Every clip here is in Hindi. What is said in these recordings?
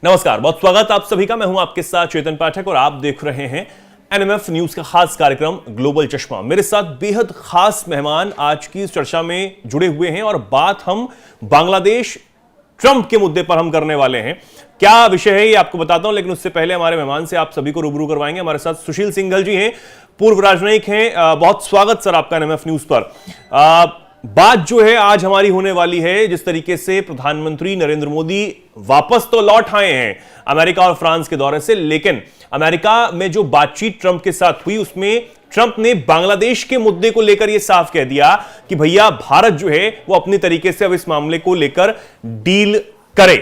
नमस्कार, बहुत स्वागत आप सभी का। मैं हूं आपके साथ चेतन पाठक और आप देख रहे हैं एनएमएफ न्यूज का खास कार्यक्रम ग्लोबल चश्मा। मेरे साथ बेहद खास मेहमान आज की इस चर्चा में जुड़े हुए हैं और बात हम बांग्लादेश ट्रंप के मुद्दे पर हम करने वाले हैं। क्या विषय है ये आपको बताता हूं, लेकिन उससे पहले हमारे मेहमान से आप सभी को रूबरू करवाएंगे। हमारे साथ सुशील सिंघल जी हैं, पूर्व राजनयिक हैं। बहुत स्वागत सर आपका एनएमएफ न्यूज पर। बात जो है आज हमारी होने वाली है, जिस तरीके से प्रधानमंत्री नरेंद्र मोदी वापस तो लौट आए हैं अमेरिका और फ्रांस के दौरे से, लेकिन अमेरिका में जो बातचीत ट्रंप के साथ हुई उसमें ट्रंप ने बांग्लादेश के मुद्दे को लेकर यह साफ कह दिया कि भैया भारत जो है वो अपनी तरीके से अब इस मामले को लेकर डील करे।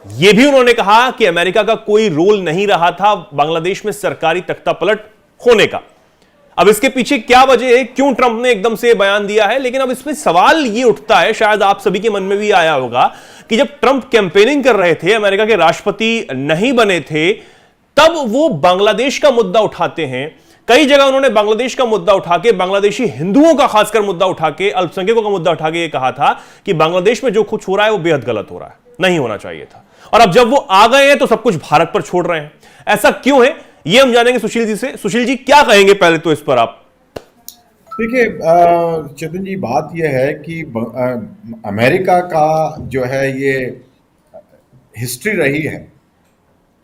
यह भी उन्होंने कहा कि अमेरिका का कोई रोल नहीं रहा था बांग्लादेश में सरकारी तख्तापलट होने का। अब इसके पीछे क्या वजह है, क्यों ट्रंप ने एकदम से बयान दिया है, लेकिन अब इसमें सवाल ये उठता है, शायद आप सभी के मन में भी आया होगा कि जब ट्रंप कैंपेनिंग कर रहे थे, अमेरिका के राष्ट्रपति नहीं बने थे, तब वो बांग्लादेश का मुद्दा उठाते हैं। कई जगह उन्होंने बांग्लादेश का मुद्दा उठा के, बांग्लादेशी हिंदुओं का खासकर मुद्दा उठा के, अल्पसंख्यकों का मुद्दा उठा के ये कहा था कि बांग्लादेश में जो कुछ हो रहा है वो बेहद गलत हो रहा है, नहीं होना चाहिए था। और अब जब वो आ गए हैं तो सब कुछ भारत पर छोड़ रहे हैं। ऐसा क्यों है ये हम जानेंगे सुशील जी से। सुशील जी क्या कहेंगे पहले तो इस पर आप? देखिए चेतन जी, बात यह है कि अमेरिका का जो है ये हिस्ट्री रही है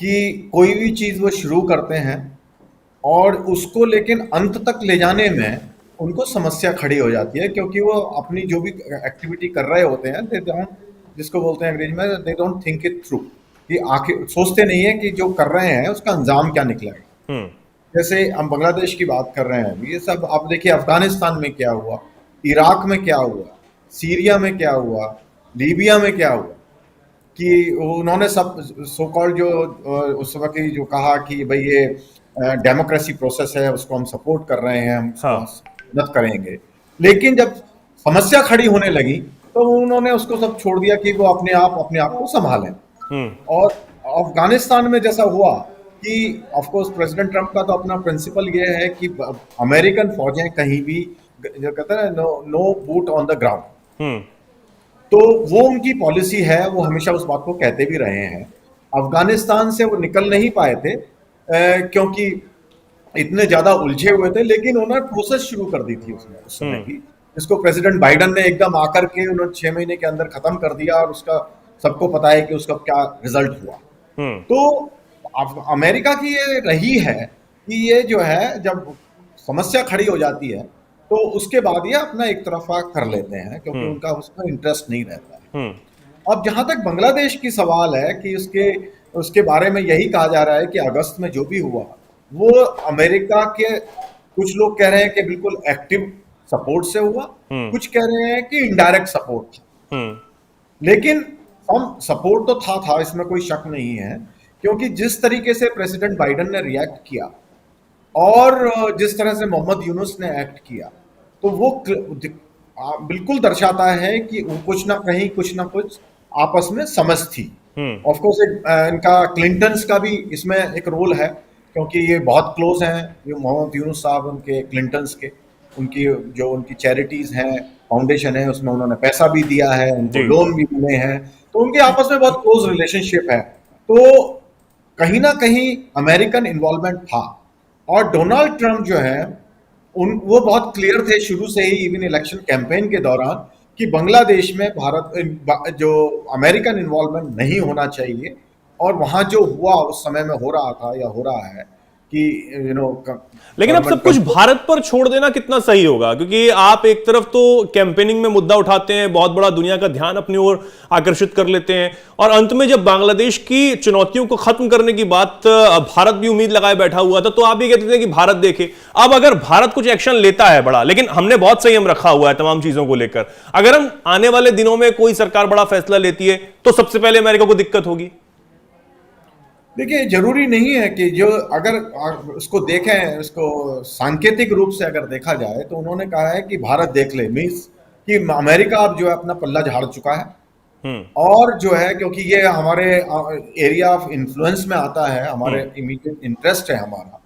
कि कोई भी चीज़ वो शुरू करते हैं और उसको लेकिन अंत तक ले जाने में उनको समस्या खड़ी हो जाती है, क्योंकि वो अपनी जो भी एक्टिविटी कर रहे होते हैं दे डोंट, जिसको बोलते हैं अंग्रेजी में, they don't think it through, कि आखिर सोचते नहीं है कि जो कर रहे हैं उसका अंजाम क्या निकलेगा। जैसे हम बांग्लादेश की बात कर रहे हैं, ये सब आप देखिए, अफगानिस्तान में क्या हुआ, इराक में क्या हुआ, सीरिया में क्या हुआ, लीबिया में क्या हुआ, कि उन्होंने सब सो कॉल्ड जो उस वक्त जो कहा कि भाई ये डेमोक्रेसी प्रोसेस है, उसको हम सपोर्ट कर रहे हैं, हम मदद करेंगे। लेकिन जब समस्या खड़ी होने लगी तो उन्होंने उसको सब छोड़ दिया कि वो अपने आप को संभालें। और अफगानिस्तान में जैसा हुआ कि ऑफ कोर्स प्रेसिडेंट ट्रंप का तो अपना प्रिंसिपल ये है कि अमेरिकन फौजें कहीं भी, जो कहते हैं no boot on the ground, तो वो उनकी पॉलिसी है, वो हमेशा उस बात को कहते भी रहे हैं। अफगानिस्तान से वो निकल नहीं पाए थे क्योंकि इतने ज्यादा उलझे हुए थे, लेकिन उन्होंने प्रोसेस शुरू कर दी थी उसमें उस समय की, जिसको प्रेसिडेंट बाइडन ने एकदम आकर के उन्होंने 6 महीने के अंदर खत्म कर दिया, और उसका सबको पता है कि उसका क्या रिजल्ट हुआ। तो अमेरिका की ये रही है कि ये जो है जब समस्या खड़ी हो जाती है तो उसके बाद ये अपना एक तरफा कर लेते हैं, क्योंकि उनका उसमें इंटरेस्ट नहीं रहता है। अब जहां तक बांग्लादेश की सवाल है कि उसके बारे में यही कहा जा रहा है कि अगस्त में जो भी हुआ वो अमेरिका के कुछ लोग कह रहे हैं कि बिल्कुल एक्टिव सपोर्ट से हुआ, कुछ कह रहे हैं कि इनडायरेक्ट सपोर्ट था। लेकिन हम सपोर्ट तो था, इसमें कोई शक नहीं है, क्योंकि जिस तरीके से प्रेसिडेंट बाइडन ने रिएक्ट किया और जिस तरह से मोहम्मद यूनुस ने एक्ट किया, तो वो बिल्कुल दर्शाता है कि कुछ ना कुछ आपस में समझ थी। ऑफ कोर्स इनका क्लिंटन्स का भी इसमें एक रोल है, क्योंकि ये बहुत क्लोज हैं, ये मोहम्मद यूनुस साहब उनके क्लिंटन्स के, उनकी चैरिटीज हैं, फाउंडेशन है, उसमें उन्होंने पैसा भी दिया है, उनको लोन भी मिले हैं, तो उनके आपस में बहुत क्लोज रिलेशनशिप है। तो कहीं ना कहीं अमेरिकन इन्वॉल्वमेंट था। और डोनाल्ड ट्रंप जो है वो बहुत क्लियर थे शुरू से ही, इवन इलेक्शन कैंपेन के दौरान, कि बांग्लादेश में भारत जो अमेरिकन इन्वॉल्वमेंट नहीं होना चाहिए। और वहां जो हुआ उस समय में हो रहा था या हो रहा है कि लेकिन अब सब कुछ भारत पर छोड़ देना कितना सही होगा, क्योंकि आप एक तरफ तो कैंपेनिंग में मुद्दा उठाते हैं, बहुत बड़ा दुनिया का ध्यान अपनी ओर आकर्षित कर लेते हैं, और अंत में जब बांग्लादेश की चुनौतियों को खत्म करने की बात भारत भी उम्मीद लगाए बैठा हुआ था, तो आप ये कहते थे कि भारत देखे। अब अगर भारत कुछ एक्शन लेता है बड़ा, लेकिन हमने बहुत संयम रखा हुआ है तमाम चीजों को लेकर, अगर हम आने वाले दिनों में कोई सरकार बड़ा फैसला लेती है तो सबसे पहले अमेरिका को दिक्कत होगी। देखिए, जरूरी नहीं है कि जो, अगर उसको देखें, उसको सांकेतिक रूप से अगर देखा जाए, तो उन्होंने कहा है कि भारत देख ले, मीन्स कि अमेरिका अब जो है अपना पल्ला झाड़ चुका है। और जो है, क्योंकि ये हमारे एरिया ऑफ इन्फ्लुएंस में आता है, हमारे इमीडिएट इंटरेस्ट है हमारा,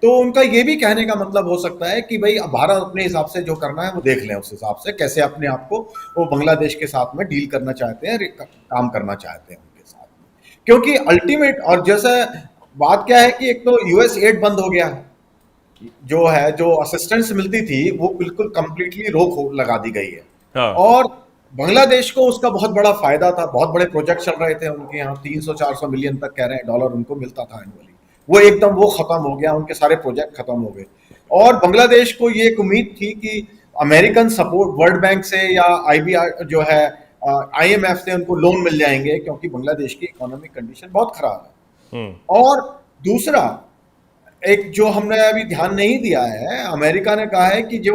तो उनका ये भी कहने का मतलब हो सकता है कि भाई भारत अपने हिसाब से जो करना है वो देख लें, उस हिसाब से कैसे अपने आप को वो बांग्लादेश के साथ में डील करना चाहते हैं, काम करना चाहते हैं उनके साथ में। क्योंकि अल्टीमेट, और जैसे बात क्या है कि एक तो यूएस एड बंद हो गया, जो है जो असिस्टेंस मिलती थी वो बिल्कुल कंप्लीटली रोक लगा दी गई है। हाँ। और बांग्लादेश को उसका बहुत बड़ा फायदा था, बहुत बड़े प्रोजेक्ट चल रहे थे उनके यहाँ, 300-400 मिलियन तक कह रहे हैं डॉलर उनको मिलता था एनुअली, वो एकदम वो खत्म हो गया, उनके सारे प्रोजेक्ट खत्म हो गए। और बांग्लादेश को ये एक उम्मीद थी कि अमेरिकन सपोर्ट वर्ल्ड बैंक से या आईबीआर जो है आईएमएफ से उनको लोन मिल जाएंगे, क्योंकि बांग्लादेश की इकोनॉमिक कंडीशन बहुत खराब है। और दूसरा एक जो हमने अभी ध्यान नहीं दिया है, अमेरिका ने कहा है कि जो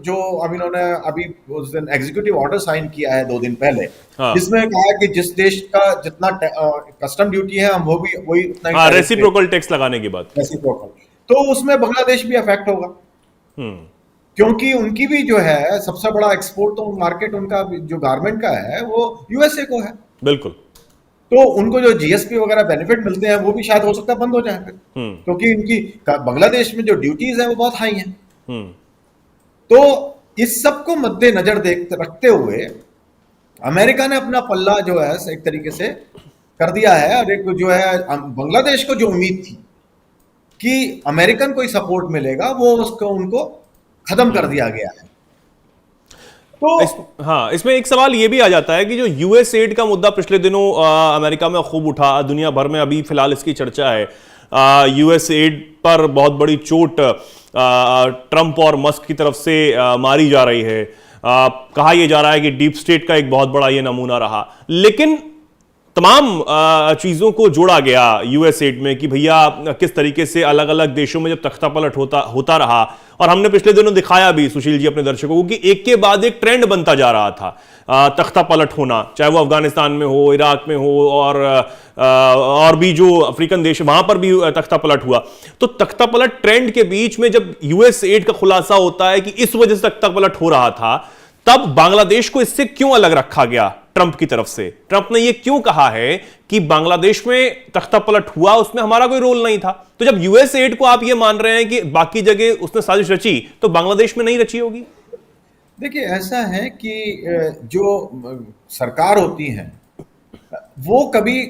जो अब इन्होंने अभी उस दिन एग्जीक्यूटिव ऑर्डर साइन किया है 2 दिन पहले, हाँ। जिसमें कहा है कि जिस देश का जितना कस्टम ड्यूटी है हम वो भी वही उतना ही रेसिप्रोकल टैक्स लगाने की बात। रेसिप्रोकल, तो उसमें बांग्लादेश भी अफेक्ट होगा, क्योंकि उनकी भी जो है सबसे बड़ा एक्सपोर्ट तो मार्केट उनका जो गारमेंट का है वो यूएसए को है। बिल्कुल। तो उनको जो जीएसपी वगैरह बेनिफिट मिलते हैं वो भी शायद हो सकता है बंद हो जाए फिर, क्योंकि इनकी बांग्लादेश में जो ड्यूटीज है वो बहुत हाई हैं। तो इस सब को मद्देनजर रखते हुए अमेरिका ने अपना पल्ला जो है एक तरीके से कर दिया है, और एक जो है बांग्लादेश को जो उम्मीद थी कि अमेरिकन कोई सपोर्ट मिलेगा वो उसको उनको खत्म कर दिया गया है। तो हाँ, इसमें एक सवाल ये भी आ जाता है कि जो यूएस एड का मुद्दा पिछले दिनों अमेरिका में खूब उठा, दुनिया भर में अभी फिलहाल इसकी चर्चा है। यूएस एड पर बहुत बड़ी चोट ट्रंप और मस्क की तरफ से मारी जा रही है। कहा यह जा रहा है कि डीप स्टेट का एक बहुत बड़ा ये नमूना रहा, लेकिन तमाम चीजों को जोड़ा गया यूएस एड में कि भैया किस तरीके से अलग अलग देशों में जब तख्ता पलट होता रहा, और हमने पिछले दिनों दिखाया भी सुशील जी अपने दर्शकों को कि एक के बाद एक ट्रेंड बनता जा रहा था तख्ता पलट होना, चाहे वो अफगानिस्तान में हो, इराक में हो, और भी जो अफ्रीकन देश वहां पर भी तख्ता पलट हुआ। तो तख्ता पलट ट्रेंड के बीच में जब यूएस एड का खुलासा होता है कि इस वजह से तख्ता पलट हो रहा था, तब बांग्लादेश को इससे क्यों अलग रखा गया ट्रंप की तरफ से? ट्रंप ने यह क्यों कहा है कि बांग्लादेश में तख्ता पलट हुआ, उसमें हमारा कोई रोल नहीं था? तो जब यूएस एड को आप यह मान रहे हैं कि बाकी जगह उसने साजिश रची, तो बांग्लादेश में नहीं रची होगी? देखिए, ऐसा है कि जो सरकार होती है वो कभी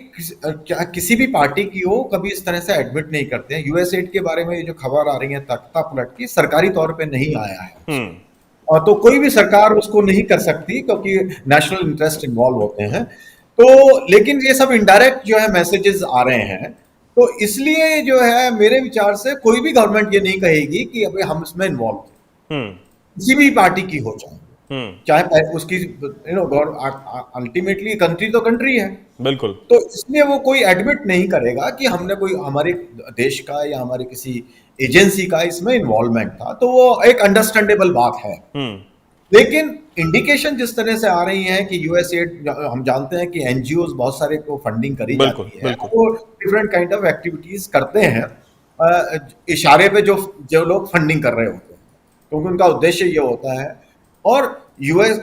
किसी भी पार्टी की हो कभी इस तरह से एडमिट नहीं करते हैं। यूएस एड के बारे में जो खबर आ रही है तख्ता पलट की, सरकारी तौर पे नहीं आया है, और तो कोई भी सरकार उसको नहीं कर सकती क्योंकि नेशनल इंटरेस्ट इन्वॉल्व होते हैं। तो लेकिन ये सब इनडायरेक्ट जो है मैसेजेस आ रहे हैं, तो इसलिए जो है मेरे विचार से कोई भी गवर्नमेंट ये नहीं कहेगी कि अभी हम इसमें इन्वॉल्व थे, किसी भी पार्टी की हो चाहे उसकी अल्टीमेटली कंट्री तो कंट्री है। बिल्कुल। तो इसलिए वो कोई एडमिट नहीं करेगा कि हमने कोई हमारे देश का या हमारे किसी एजेंसी का इसमें इन्वॉल्वमेंट था, तो वो एक अंडरस्टैंडेबल बात है। लेकिन इंडिकेशन जिस तरह से आ रही है कि यूएस एड, हम जानते हैं कि एनजीओ बहुत सारे को फंडिंग करी जाती है, वो डिफरेंट काइंड ऑफ एक्टिविटीज करते हैं इशारे पे जो लोग फंडिंग कर रहे होते हैं, क्योंकि उनका उद्देश्य ये होता है। और यूएस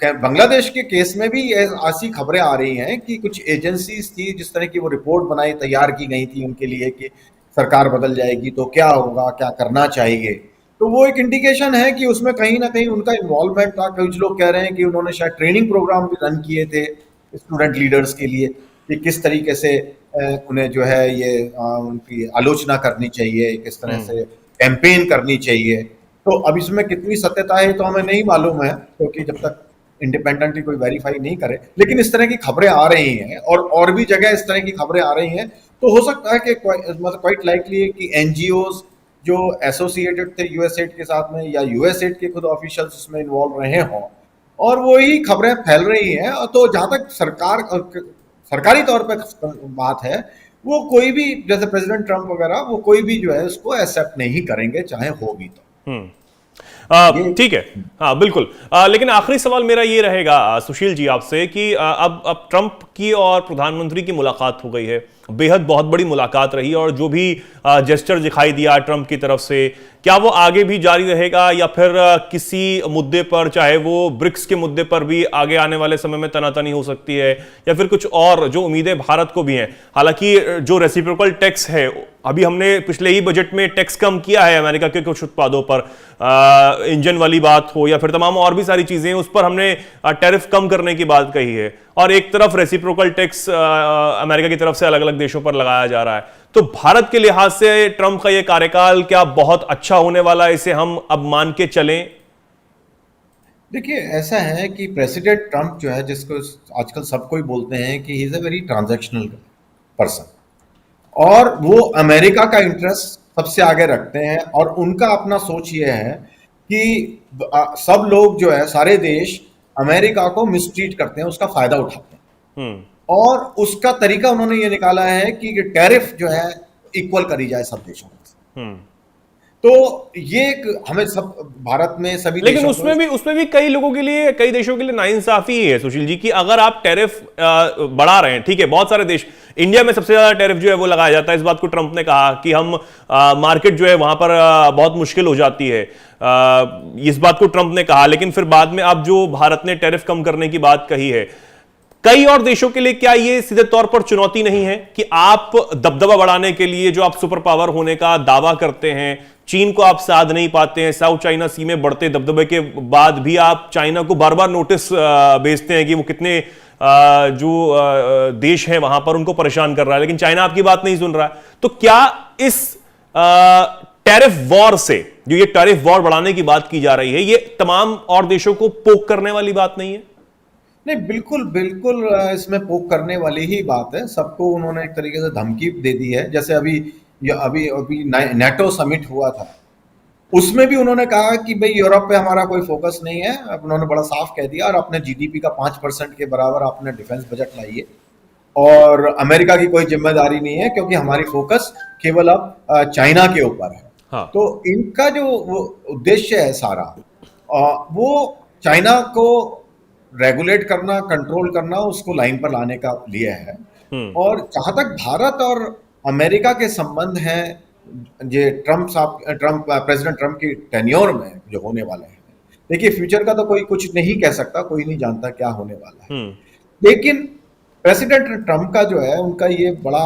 बांग्लादेश के केस में भी ऐसी खबरें आ रही हैं कि कुछ एजेंसीज थी जिस तरह की वो रिपोर्ट तैयार की गई थी उनके लिए कि सरकार बदल जाएगी तो क्या होगा, क्या करना चाहिए, तो वो एक इंडिकेशन है कि उसमें कहीं ना कहीं उनका इन्वॉल्वमेंट था। कुछ लोग कह रहे हैं कि उन्होंने शायद ट्रेनिंग प्रोग्राम भी रन किए थे स्टूडेंट लीडर्स के लिए कि किस तरीके से उन्हें जो है ये उनकी आलोचना करनी चाहिए, किस तरह से कैंपेन करनी चाहिए। तो अब इसमें कितनी सत्यता है तो हमें नहीं मालूम है, क्योंकि जब तक इंडिपेंडेंटली कोई वेरीफाई नहीं करे, लेकिन इस तरह की खबरें आ रही हैं और भी जगह इस तरह की खबरें आ रही हैं। तो हो सकता है कि मतलब क्वाइट लाइकली है कि एनजीओज जो एसोसिएटेड थे यूएसएड के साथ में या यूएसएड के खुद ऑफिशियल्स इसमें इन्वॉल्व रहे हों और वही खबरें फैल रही हैं। तो जहां तक सरकारी तौर पर बात है, वो कोई भी जैसे प्रेसिडेंट ट्रंप वगैरह वो कोई भी जो है उसको एक्सेप्ट नहीं करेंगे, चाहे हो भी तो। ठीक है, हाँ बिल्कुल। लेकिन आखिरी सवाल मेरा ये रहेगा सुशील जी आपसे कि अब ट्रंप की और प्रधानमंत्री की मुलाकात हो गई है, बेहद बहुत बड़ी मुलाकात रही और जो भी जेस्चर दिखाई दिया ट्रंप की तरफ से, क्या वो आगे भी जारी रहेगा या फिर किसी मुद्दे पर, चाहे वो ब्रिक्स के मुद्दे पर भी आगे आने वाले समय में तनातनी हो सकती है, या फिर कुछ और जो उम्मीदें भारत को भी हैं? हालांकि जो रेसिप्रोकल टैक्स है, अभी हमने पिछले ही बजट में टैक्स कम किया है अमेरिका के कुछ उत्पादों पर, इंजन वाली बात हो या फिर तमाम और भी सारी चीजें, उस पर हमने टैरिफ कम करने की बात कही है, और एक तरफ रेसिप्रोकल टैक्स अमेरिका की तरफ से अलग अलग देशों पर लगाया जा रहा है। तो भारत के लिहाज से ट्रंप का यह कार्यकाल क्या बहुत अच्छा होने वाला है, इसे हम अब मान के चलें? देखिए, ऐसा है कि प्रेसिडेंट ट्रंप जो है, जिसको आजकल सब कोई बोलते हैं कि he is a very transactional person, और वो अमेरिका का इंटरेस्ट सबसे आगे रखते हैं, और उनका अपना सोच ये है कि सब लोग जो है, सारे देश अमेरिका को मिसट्रीट करते हैं, उसका फायदा उठाते हैं। और उसका तरीका उन्होंने ये निकाला है कि टैरिफ जो है इक्वल करी जाए सब देशों में। तो ये एक हमें सब भारत में सभी लेकिन देशों उसमें भी कई लोगों के लिए, कई देशों के लिए नाइंसाफी है सुशील जी, कि अगर आप टैरिफ बढ़ा रहे हैं, ठीक है, बहुत सारे देश, इंडिया में सबसे ज्यादा टैरिफ जो है वो लगाया जाता है, इस बात को ट्रंप ने कहा कि हम मार्केट जो है वहां पर बहुत मुश्किल हो जाती है, इस बात को ट्रंप ने कहा। लेकिन फिर बाद में अब जो भारत ने टैरिफ कम करने की बात कही है, कई और देशों के लिए क्या ये सीधे तौर पर चुनौती नहीं है कि आप दबदबा बढ़ाने के लिए जो आप सुपर पावर होने का दावा करते हैं, चीन को आप साध नहीं पाते हैं, साउथ चाइना सी में बढ़ते दबदबे के बाद भी आप चाइना को बार बार नोटिस भेजते हैं कि वो कितने जो देश हैं वहां पर उनको परेशान कर रहा है, लेकिन चाइना आपकी बात नहीं सुन रहा है। तो क्या इस टैरिफ वॉर से, जो ये टैरिफ वॉर बढ़ाने की बात की जा रही है, ये तमाम और देशों को पोक करने वाली बात नहीं है? नहीं, बिल्कुल बिल्कुल इसमें पोक करने वाली ही बात है। सबको उन्होंने एक तरीके से धमकी दे दी है। जैसे अभी नेटो समिट हुआ था, उसमें भी उन्होंने कहा कि भाई यूरोप पे हमारा कोई फोकस नहीं है। अब उन्होंने बड़ा साफ कह दिया, और अपने जीडीपी का 5% के बराबर अपने डिफेंस बजट लाइए, और अमेरिका की कोई जिम्मेदारी नहीं है, क्योंकि हमारी फोकस केवल अब चाइना के ऊपर है। हाँ। तो इनका जो उद्देश्य है सारा, वो चाइना को रेगुलेट करना, कंट्रोल करना, उसको लाइन पर लाने का लिए है। और जहां तक भारत और अमेरिका के संबंध हैं, ये प्रेसिडेंट ट्रंप की टेन्योर में जो होने वाले हैं, देखिए फ्यूचर का तो कोई कुछ नहीं कह सकता, कोई नहीं जानता क्या होने वाला है। लेकिन प्रेसिडेंट ट्रंप का जो है, उनका ये बड़ा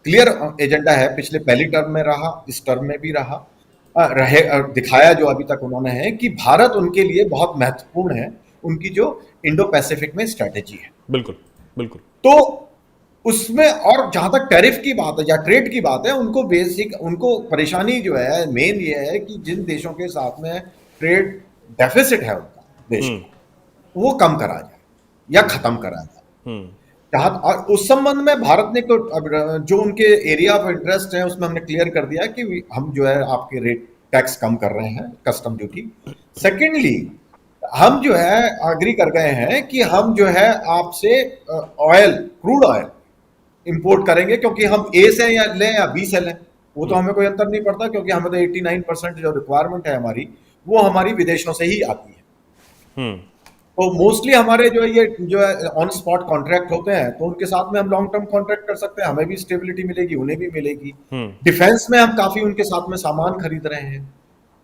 क्लियर एजेंडा है, पिछले पहली टर्म में रहा, इस टर्म में भी रहा, दिखाया जो अभी तक उन्होंने है कि भारत उनके लिए बहुत महत्वपूर्ण है, उनकी जो इंडो पैसिफिक में स्ट्रेटेजी है। बिल्कुल बिल्कुल। तो उसमें, और जहां तक टैरिफ की बात है या ट्रेड की बात है, उनको परेशानी जो है मेन ये है कि जिन देशों के साथ में ट्रेड डेफिसिट है उनका देश का, वो कम करा जाए या खत्म करा जाए। और उस संबंध में भारत ने तो जो उनके एरिया ऑफ इंटरेस्ट है उसमें हमने क्लियर कर दिया कि हम जो है आपके रेट टैक्स कम कर रहे हैं, कस्टम ड्यूटी। सेकेंडली, हम जो है एग्री कर गए हैं कि हम जो है आपसे क्रूड ऑयल इंपोर्ट करेंगे, क्योंकि हम ए से या लें या बी से लें, वो तो हमें कोई अंतर नहीं पड़ता, क्योंकि हमें तो 89% जो रिक्वायरमेंट है हमारी, वो हमारी विदेशों से ही आती है। तो मोस्टली हमारे जो है ऑन स्पॉट कॉन्ट्रैक्ट होते हैं, तो उनके साथ में हम लॉन्ग टर्म कॉन्ट्रैक्ट कर सकते हैं, हमें भी स्टेबिलिटी मिलेगी, उन्हें भी मिलेगी। डिफेंस में हम काफी उनके साथ में सामान खरीद रहे हैं,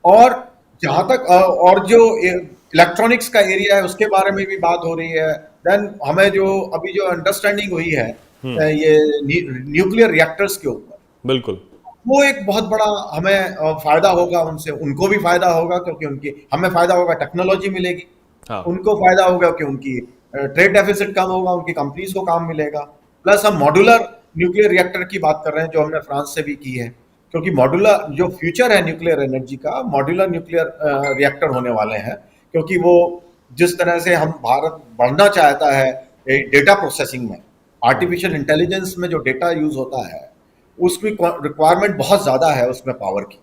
और जहां तक और जो इलेक्ट्रॉनिक्स का एरिया है उसके बारे में भी बात हो रही है। देन हमें जो अभी जो अंडरस्टैंडिंग हुई है ये न्यूक्लियर रिएक्टर्स के ऊपर, बिल्कुल, वो एक बहुत बड़ा हमें फायदा होगा, उनसे उनको भी फायदा होगा, क्योंकि हमें फायदा होगा, टेक्नोलॉजी मिलेगी। हाँ। उनको फायदा होगा कि उनकी ट्रेड डेफिसिट कम होगा, उनकी कंपनीज को काम मिलेगा। प्लस हम मॉड्यूलर न्यूक्लियर रिएक्टर की बात कर रहे हैं, जो हमने फ्रांस से भी की है, क्योंकि मॉड्यूलर जो फ्यूचर है न्यूक्लियर एनर्जी का, मॉड्यूलर न्यूक्लियर रिएक्टर होने वाले हैं, क्योंकि वो जिस तरह से हम भारत बढ़ना चाहता है डेटा प्रोसेसिंग में, आर्टिफिशियल इंटेलिजेंस में जो डेटा यूज होता है, उसकी रिक्वायरमेंट बहुत ज्यादा है उसमें पावर की।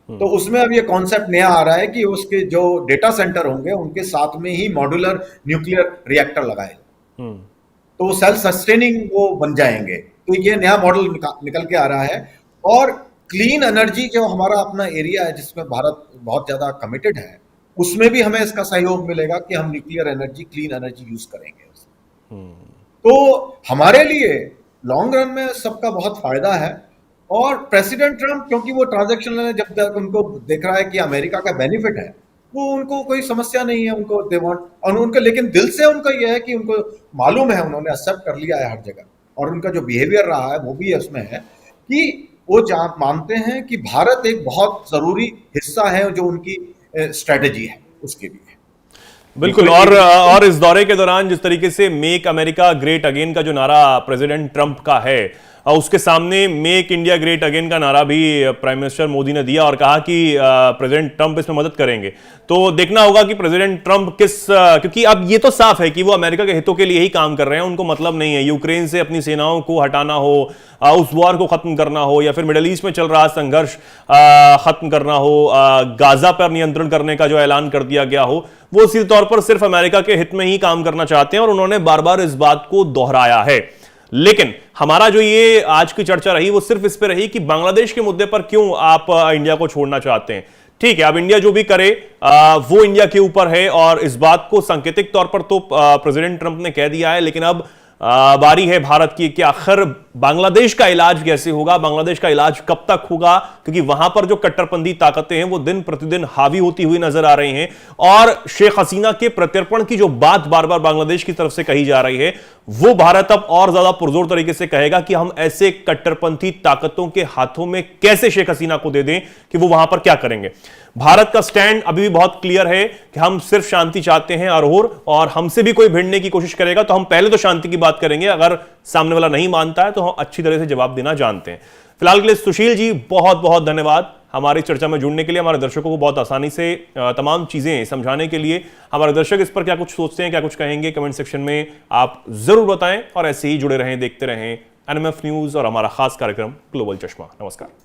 तो उसमें अब ये कॉन्सेप्ट नया आ रहा है कि उसके जो डेटा सेंटर होंगे उनके साथ में ही मॉड्यूलर न्यूक्लियर रिएक्टर लगाए, तो वो सेल्फ सस्टेनिंग वो बन जाएंगे। तो ये नया मॉडल निकल के आ रहा है। और क्लीन एनर्जी जो हमारा अपना एरिया है, जिसमें भारत बहुत ज्यादा कमिटेड है, उसमें भी हमें इसका सहयोग मिलेगा कि हम nuclear energy, clean energy use करेंगे। तो हमारे लिए लॉन्ग रन में सबका बहुत फायदा है। और प्रेसिडेंट ट्रम्प, क्योंकि वो ट्रांजैक्शनल है, जब तक उनको दिख रहा है कि अमेरिका का बेनिफिट है, वो उनको कोई समस्या नहीं है, उनको दे वांट, और उनका लेकिन दिल से उनका यह है कि उनको मालूम है, उन्होंने एक्सेप्ट कर लिया है हर जगह, और उनका जो बिहेवियर रहा है वो भी इसमें है कि वो मानते हैं कि भारत एक बहुत जरूरी हिस्सा है जो उनकी स्ट्रेटेजी है उसके लिए। बिल्कुल। और इस दौरे के दौरान जिस तरीके से मेक अमेरिका ग्रेट अगेन का जो नारा प्रेसिडेंट ट्रंप का है, उसके सामने मेक इंडिया ग्रेट अगेन का नारा भी प्राइम मिनिस्टर मोदी ने दिया और कहा कि प्रेसिडेंट ट्रंप इसमें मदद करेंगे। तो देखना होगा कि प्रेसिडेंट ट्रंप क्योंकि अब ये तो साफ है कि वो अमेरिका के हितों के लिए ही काम कर रहे हैं, उनको मतलब नहीं है यूक्रेन से अपनी सेनाओं को हटाना हो, उस वॉर को खत्म करना हो, या फिर मिडिल ईस्ट में चल रहा संघर्ष खत्म करना हो, गाजा पर नियंत्रण करने का जो ऐलान कर दिया गया हो, वो सीधे तौर पर सिर्फ अमेरिका के हित में ही काम करना चाहते हैं और उन्होंने बार बार इस बात को दोहराया है। लेकिन हमारा जो ये आज की चर्चा रही वो सिर्फ इस पे रही कि बांग्लादेश के मुद्दे पर क्यों आप इंडिया को छोड़ना चाहते हैं। ठीक है, अब इंडिया जो भी करे वो इंडिया के ऊपर है, और इस बात को सांकेतिक तौर पर तो प्रेसिडेंट ट्रंप ने कह दिया है, लेकिन अब बारी है भारत की कि आखिर बांग्लादेश का इलाज कैसे होगा, बांग्लादेश का इलाज कब तक होगा, क्योंकि वहां पर जो कट्टरपंथी ताकतें हैं वो दिन प्रतिदिन हावी होती हुई नजर आ रही हैं। और शेख हसीना के प्रत्यर्पण की जो बात बार बार बांग्लादेश की तरफ से कही जा रही है, वो भारत अब और ज्यादा पुरजोर तरीके से कहेगा कि हम ऐसे कट्टरपंथी ताकतों के हाथों में कैसे शेख हसीना को दे दें कि वो वहां पर क्या करेंगे। भारत का स्टैंड अभी भी बहुत क्लियर है कि हम सिर्फ शांति चाहते हैं, और हमसे भी कोई भिड़ने की कोशिश करेगा तो हम पहले तो शांति की बात करेंगे, अगर सामने वाला नहीं मानता है तो हम अच्छी तरह से जवाब देना जानते हैं। फिलहाल के लिए सुशील जी बहुत बहुत धन्यवाद हमारी चर्चा में जुड़ने के लिए, हमारे दर्शकों को बहुत आसानी से तमाम चीजें समझाने के लिए। हमारे दर्शक इस पर क्या कुछ सोचते हैं, क्या कुछ कहेंगे, कमेंट सेक्शन में आप जरूर बताएं, और ऐसे ही जुड़े रहें, देखते रहें एनएमएफ न्यूज और हमारा खास कार्यक्रम ग्लोबल चश्मा। नमस्कार।